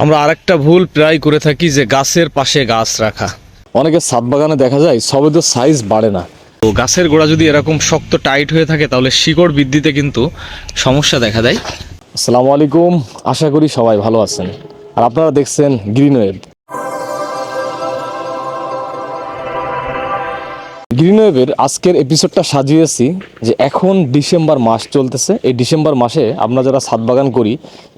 আমরা আরেকটা ভুল প্রায় করে থাকি যে গাছের পাশে গাছ রাখা। অনেকের ছাদ বাগানে দেখা যায় সবেতের সাইজ বাড়ে না। তো গাছের গোড়া যদি এরকম শক্ত টাইট হয়ে থাকে তাহলে শিকড় বৃদ্ধিতে কিন্তু সমস্যা দেখা দেয়। আসসালামু আলাইকুম, আশা করি সবাই ভালো আছেন আর আপনারা দেখছেন গ্রিনওয়েভ। গ্রিনওয়েভের আজকের এপিসোডটা সাজিয়েছি যে এখন ডিসেম্বর মাস চলতেছে। এই ডিসেম্বর মাসে আমরা যারা ছাদ বাগান করি,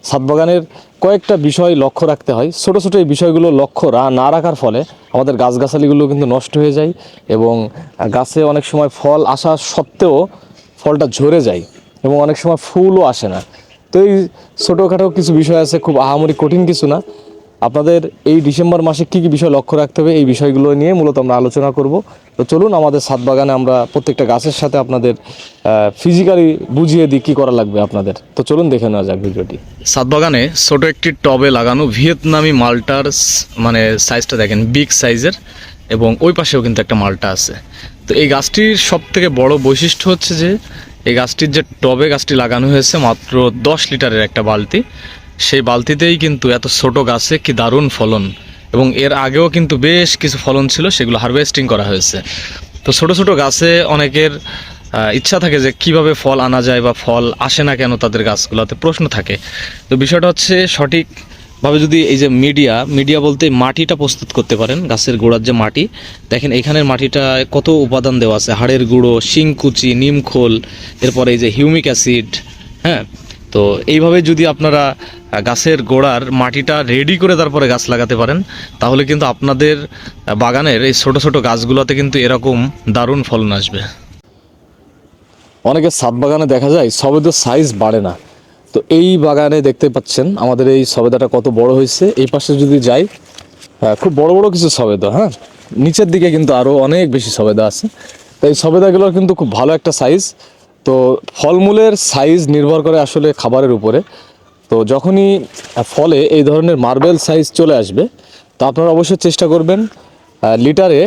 ছাদ বাগানের কয়েকটা বিষয় লক্ষ্য রাখতে হয়। ছোটো ছোটো এই বিষয়গুলো লক্ষ্য না রাখার ফলে আমাদের গাছগাছালিগুলো কিন্তু নষ্ট হয়ে যায় এবং গাছে অনেক সময় ফল আসা সত্ত্বেও ফলটা ঝরে যায় এবং অনেক সময় ফুলও আসে না। তো এই ছোটোখাটো কিছু বিষয় আছে, খুব আহামরি কঠিন কিছু না। আপনাদের এই ডিসেম্বর মাসে কী কী বিষয় লক্ষ্য রাখতে হবে এই বিষয়গুলো নিয়ে মূলত আমরা আলোচনা করব। তো চলুন আমাদের ছাদ বাগানে আমরা প্রত্যেকটা গাছের সাথে আপনাদের ফিজিক্যালি বুঝিয়ে দিই কী করা লাগবে আপনাদের। তো চলুন দেখে নেওয়া যাক ভিডিওটি। ছাদ বাগানে ছোটো একটি টবে লাগানো ভিয়েতনামি মালটার মানে সাইজটা দেখেন, বিগ সাইজের, এবং ওই পাশেও কিন্তু একটা মালটা আছে। তো এই গাছটির সব থেকে বড় বৈশিষ্ট্য হচ্ছে যে এই গাছটির যে টবে গাছটি লাগানো হয়েছে মাত্র 10 লিটারের একটা বালতি, সেই বালতিতেই কিন্তু এত ছোট গাছে কি দারুণ ফলন, এবং এর আগেও কিন্তু বেশ কিছু ফলন ছিল, সেগুলো হারভেস্টিং করা হয়েছে। তো ছোট ছোট গাছে অনেকের ইচ্ছা থাকে যে কিভাবে ফল আনা যায় বা ফল আসে না কেন, তাদের গাছগুলোতে প্রশ্ন থাকে। তো বিষয়টা হচ্ছে সঠিকভাবে যদি এই যে মিডিয়া বলতে মাটিটা প্রস্তুত করতে পারেন, গাছের গোড়ার যে মাটি দেখেন, এখানের মাটিটা কত উপাদান দেওয়া আছে, হাড়ের গুঁড়ো, শিংকুচি, নিমখোল, এরপরে এই যে হিউমিক অ্যাসিড। হ্যাঁ, তো এইভাবে যদি আপনারা গাছের গোড়ার মাটিটা রেডি করে তারপরে গাছ লাগাতে পারেন, তাহলে কিন্তু আপনাদের বাগানের এই ছোট ছোট গাছগুলোতে কিন্তু এরকম দারুণ ফলন আসবে। অনেকের ছাদ বাগানে দেখা যায় সবেদার সাইজ বাড়ে না। তো এই বাগানে দেখতে পাচ্ছেন আমাদের এই সবেদাটা কত বড় হয়েছে। এই পাশে যদি যাই, খুব বড় বড় কিছু সবেদা, হ্যাঁ, নিচের দিকে কিন্তু আরও অনেক বেশি সবেদা আছে। তো এই সবেদাগুলোর কিন্তু খুব ভালো একটা সাইজ। তো ফলমূলের সাইজ নির্ভর করে আসলে খাবারের উপরে। তো যখনই ফলে এই ধরনের মার্বেল সাইজ চলে আসবে, তো আপনারা অবশ্যই চেষ্টা করবেন লিটারে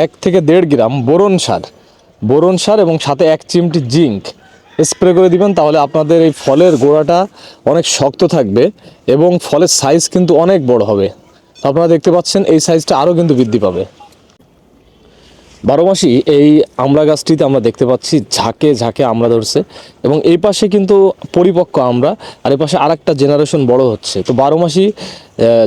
1 থেকে 1.5 গ্রাম বোরন সার এবং সাথে 1 চিমটি জিঙ্ক স্প্রে করে দিবেন। তাহলে আপনাদের এই ফলের গোড়াটা অনেক শক্ত থাকবে এবং ফলের সাইজ কিন্তু অনেক বড় হবে। তো আপনারা দেখতে পাচ্ছেন এই সাইজটা আরও কিন্তু বৃদ্ধি পাবে। 12 মাসই এই আমড়া গাছটিতে আমরা দেখতে পাচ্ছি ঝাঁকে ঝাঁকে আমড়া ধরছে এবং এই পাশে কিন্তু পরিপক্ক আমড়া, আর এই পাশে আরেকটা জেনারেশন বড় হচ্ছে। তো 12 মাসই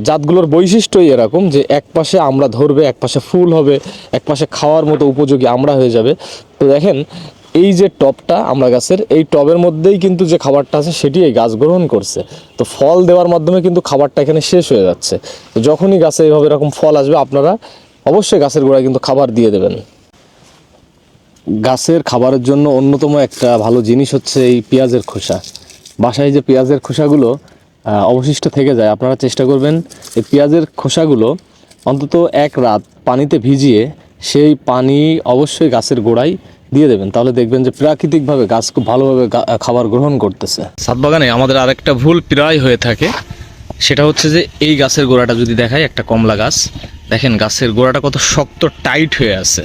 জাতগুলোর বৈশিষ্ট্যই এরকম যে এক পাশে আমড়া ধরবে, এক পাশে ফুল হবে, এক পাশে খাওয়ার মতো উপযোগী আমড়া হয়ে যাবে। তো দেখেন এই যে টবটা আমড়া গাছের, এই টবের মধ্যেই কিন্তু যে খাবারটা আছে সেটি এই গাছ গ্রহণ করছে। তো ফল দেওয়ার মাধ্যমে কিন্তু খাবারটা এখানে শেষ হয়ে যাচ্ছে। তো যখনই গাছে এইভাবে এরকম ফল আসবে, আপনারা অবশ্যই গাছের গোড়ায় কিন্তু খাবার দিয়ে দেবেন। গাছের খাবারের জন্য অন্যতম একটা ভালো জিনিস হচ্ছে এই পেঁয়াজের খোসা। বাসায় যে পেঁয়াজের খোসাগুলো অবশিষ্ট থেকে যায়, আপনারা চেষ্টা করবেন এই পেঁয়াজের খোসাগুলো অন্তত 1 রাত পানিতে ভিজিয়ে সেই পানি অবশ্যই গাছের গোড়ায় দিয়ে দেবেন। তাহলে দেখবেন যে প্রাকৃতিকভাবে গাছ খুব ভালোভাবে খাবার গ্রহণ করতেছে। ছাদ বাগানে আমাদের আরেকটা ভুল প্রায় হয়ে থাকে, সেটা হচ্ছে যে এই গাছের গোড়াটা যদি দেখায়, একটা কমলা গাছ দেখেন, গাছের গোড়াটা কত শক্ত টাইট হয়ে আছে।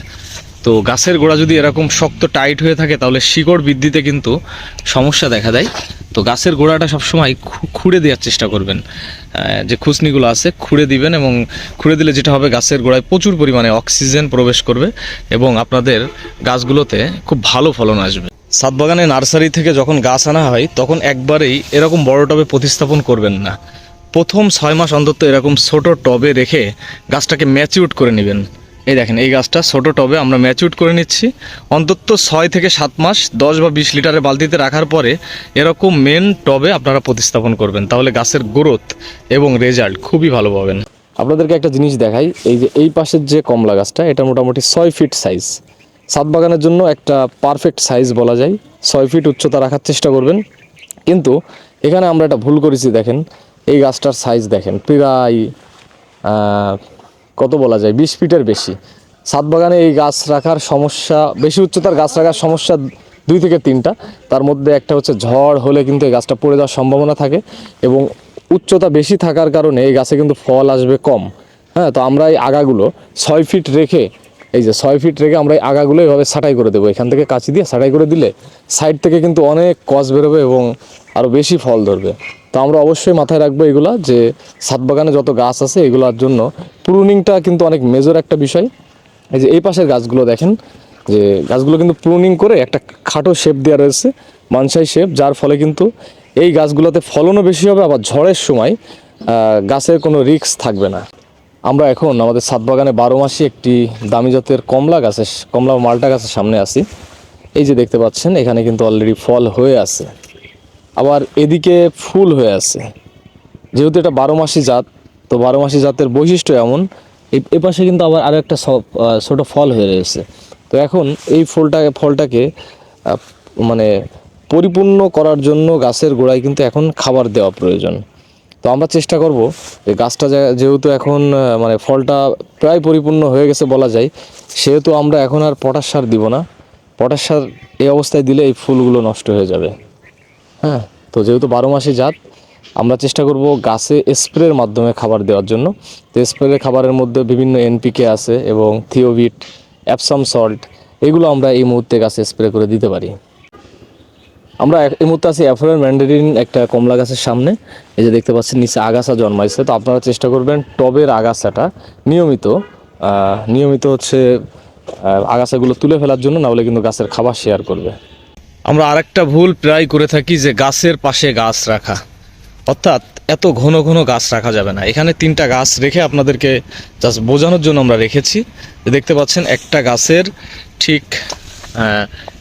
তো গাছের গোড়া যদি এরকম শক্ত টাইট হয়ে থাকে তাহলে শিকড় বৃদ্ধিতে কিন্তু সমস্যা দেখা দেয়। তো গাছের গোড়াটা সবসময় খুঁড়ে দেওয়ার চেষ্টা করবেন, যে খুসনিগুলো আছে খুঁড়ে দিবেন, এবং খুঁড়ে দিলে যেটা হবে গাছের গোড়ায় প্রচুর পরিমাণে অক্সিজেন প্রবেশ করবে এবং আপনাদের গাছগুলোতে খুব ভালো ফলন আসবে। ছাদ বাগানে নার্সারি থেকে যখন গাছ আনা হয় তখন একবারেই এরকম বড় টবে প্রতিস্থাপন করবেন না। প্রথম 6 মাস অন্তত এরকম ছোট টবে রেখে গাছটাকে ম্যাচিউর করে নেবেন। এই দেখেন, এই গাছটা ছোট টবে আমরা ম্যাচিউর করে নিচ্ছি। অন্তত 6 থেকে 7 মাস 10 বা 20 লিটারের বালতিতে রাখার পরে এরকম মেন টবে আপনারা প্রতিস্থাপন করবেন, তাহলে গাছের গ্রোথ এবং রেজাল্ট খুবই ভালো পাবেন। আপনাদেরকে একটা জিনিস দেখাই, এই যে এই পাশের যে কমলা গাছটা, এটা মোটামুটি 6 ফিট সাইজ। ছাদ বাগানের জন্য একটা পারফেক্ট সাইজ বলা যায়। 6 ফিট উচ্চতা রাখার চেষ্টা করবেন। কিন্তু এখানে আমরা একটা ভুল করেছি, দেখেন এই গাছটার সাইজ দেখেন প্রায় কত বলা যায় 20 ফিটের বেশি। ছাদ বাগানে এই গাছ রাখার সমস্যা, বেশি উচ্চতার গাছ রাখার সমস্যা 2 থেকে 3টা। তার মধ্যে একটা হচ্ছে ঝড় হলে কিন্তু এই গাছটা পড়ে যাওয়ার সম্ভাবনা থাকে, এবং উচ্চতা বেশি থাকার কারণে এই গাছে কিন্তু ফল আসবে কম। হ্যাঁ, তো আমরা এই আগাগুলো 6 ফিট রেখে, এই যে 6 ফিট রেখে আমরা এই আগাগুলো এভাবে ছাঁটাই করে দেবো। এখান থেকে কাঁচি দিয়ে ছাঁটাই করে দিলে সাইড থেকে কিন্তু অনেক কস বেরোবে এবং আরও বেশি ফল ধরবে। তো আমরা অবশ্যই মাথায় রাখবো এগুলা, যে ছাদ বাগানে যত গাছ আছে এগুলোর জন্য প্রুনিংটা কিন্তু অনেক মেজর একটা বিষয়। এই যে এই পাশের গাছগুলো দেখেন, যে গাছগুলো কিন্তু প্রুনিং করে একটা খাটো শেপ দেওয়া রয়েছে, মানসাই শেপ, যার ফলে কিন্তু এই গাছগুলোতে ফলনও বেশি হবে, আবার ঝড়ের সময় গাছের কোনো রিস্ক থাকবে না। আমরা এখন আমাদের ছাদ বাগানে 12 মাসই একটি দামি জাতের কমলা মালটা গাছের সামনে আছি। এই যে দেখতে পাচ্ছেন এখানে কিন্তু অলরেডি ফল হয়ে আছে, আবার এদিকে ফুল হয়ে আছে। যেহেতু এটা 12 মাসি জাত, তো 12 মাসি জাতের বৈশিষ্ট্য এমন, এই পাশে কিন্তু আবার আরও একটা ছোট ফল হয়ে রয়েছে। তো এখন এই ফলটাকে মানে পরিপূর্ণ করার জন্য গাছের গোড়ায় কিন্তু এখন খাবার দেওয়া প্রয়োজন। তো আমরা চেষ্টা করব যে গাছটা যেহেতু এখন মানে ফলটা প্রায় পরিপূর্ণ হয়ে গেছে বলা যায়, সেহেতু আমরা এখন আর পটাশ সার দিব না। পটাশ সার এই অবস্থায় দিলে এই ফুলগুলো নষ্ট হয়ে যাবে। হ্যাঁ, তো যেহেতু 12 মাসি জাত, আমরা চেষ্টা করব গাছে স্প্রের মাধ্যমে খাবার দেওয়ার জন্য। তো স্প্রে খাবারের মধ্যে বিভিন্ন এনপিকে আছে এবং থিওভিট, অ্যাপসাম সল্ট, এগুলো আমরা এই মুহূর্তে গাছে স্প্রে করে দিতে পারি। আমরা এই মুহূর্তে আছি অ্যাফোরের ম্যান্ডারিন একটা কমলা গাছের সামনে। এই যে দেখতে পাচ্ছেন নিচে আগাছা জন্মাইছে, তো আপনারা চেষ্টা করবেন টবের আগাছাটা নিয়মিত হচ্ছে আগাছাগুলো তুলে ফেলার জন্য, না হলে কিন্তু গাছের খাবার শেয়ার করবে। আমরা আরেকটা ভুল প্রায় করে থাকি, যে গাছের পাশে গাছ রাখা, অর্থাৎ এত ঘন ঘন গাছ রাখা যাবে না। এখানে 3টা গাছ রেখে আপনাদেরকে জাস্ট বোঝানোর জন্য আমরা রেখেছি। দেখতে পাচ্ছেন একটা গাছের ঠিক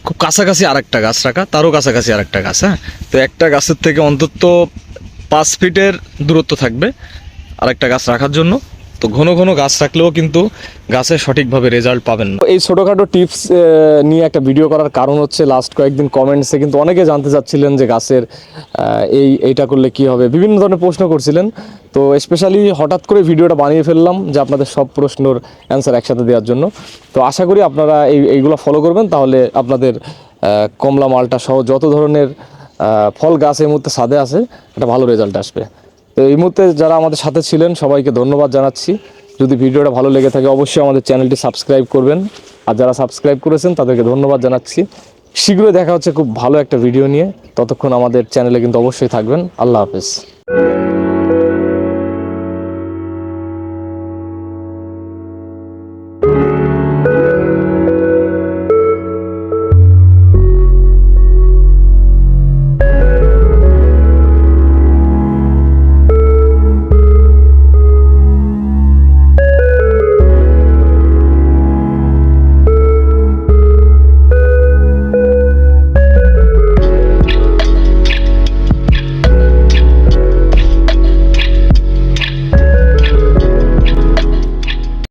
খুব কাছাকাছি আরেকটা গাছ রাখা, তারও কাছাকাছি আরেকটা গাছ। হ্যাঁ, তো একটা গাছের থেকে অন্তত 5 ফিটের দূরত্ব থাকবে আরেকটা গাছ রাখার জন্য। তো ঘন ঘন গাছ রাখলেও কিন্তু গাছের সঠিকভাবে রেজাল্ট পাবেন না। এই ছোটোখাটো টিপস নিয়ে একটা ভিডিও করার কারণ হচ্ছে, লাস্ট কয়েকদিন কমেন্টসে কিন্তু অনেকে জানতে চাচ্ছিলেন যে গাছের এইটা করলে কি হবে, বিভিন্ন ধরনের প্রশ্ন করছিলেন। তো স্পেশালি হঠাৎ করে ভিডিওটা বানিয়ে ফেললাম যে আপনাদের সব প্রশ্নের অ্যান্সার একসাথে দেওয়ার জন্য। তো আশা করি আপনারা এইগুলো ফলো করবেন, তাহলে আপনাদের কমলা মালটা সহ যত ধরনের ফল গাছ এই মুহূর্তে ছাদে আছে একটা ভালো রেজাল্ট আসবে। তো এই মুহূর্তে যারা আমাদের সাথে ছিলেন সবাইকে ধন্যবাদ জানাচ্ছি। যদি ভিডিওটা ভালো লেগে থাকে অবশ্যই আমাদের চ্যানেলটি সাবস্ক্রাইব করবেন, আর যারা সাবস্ক্রাইব করেছেন তাদেরকে ধন্যবাদ জানাচ্ছি। শীঘ্রই দেখা হচ্ছে খুব ভালো একটা ভিডিও নিয়ে, ততক্ষণ আমাদের চ্যানেলে কিন্তু অবশ্যই থাকবেন। আল্লাহ হাফেজ।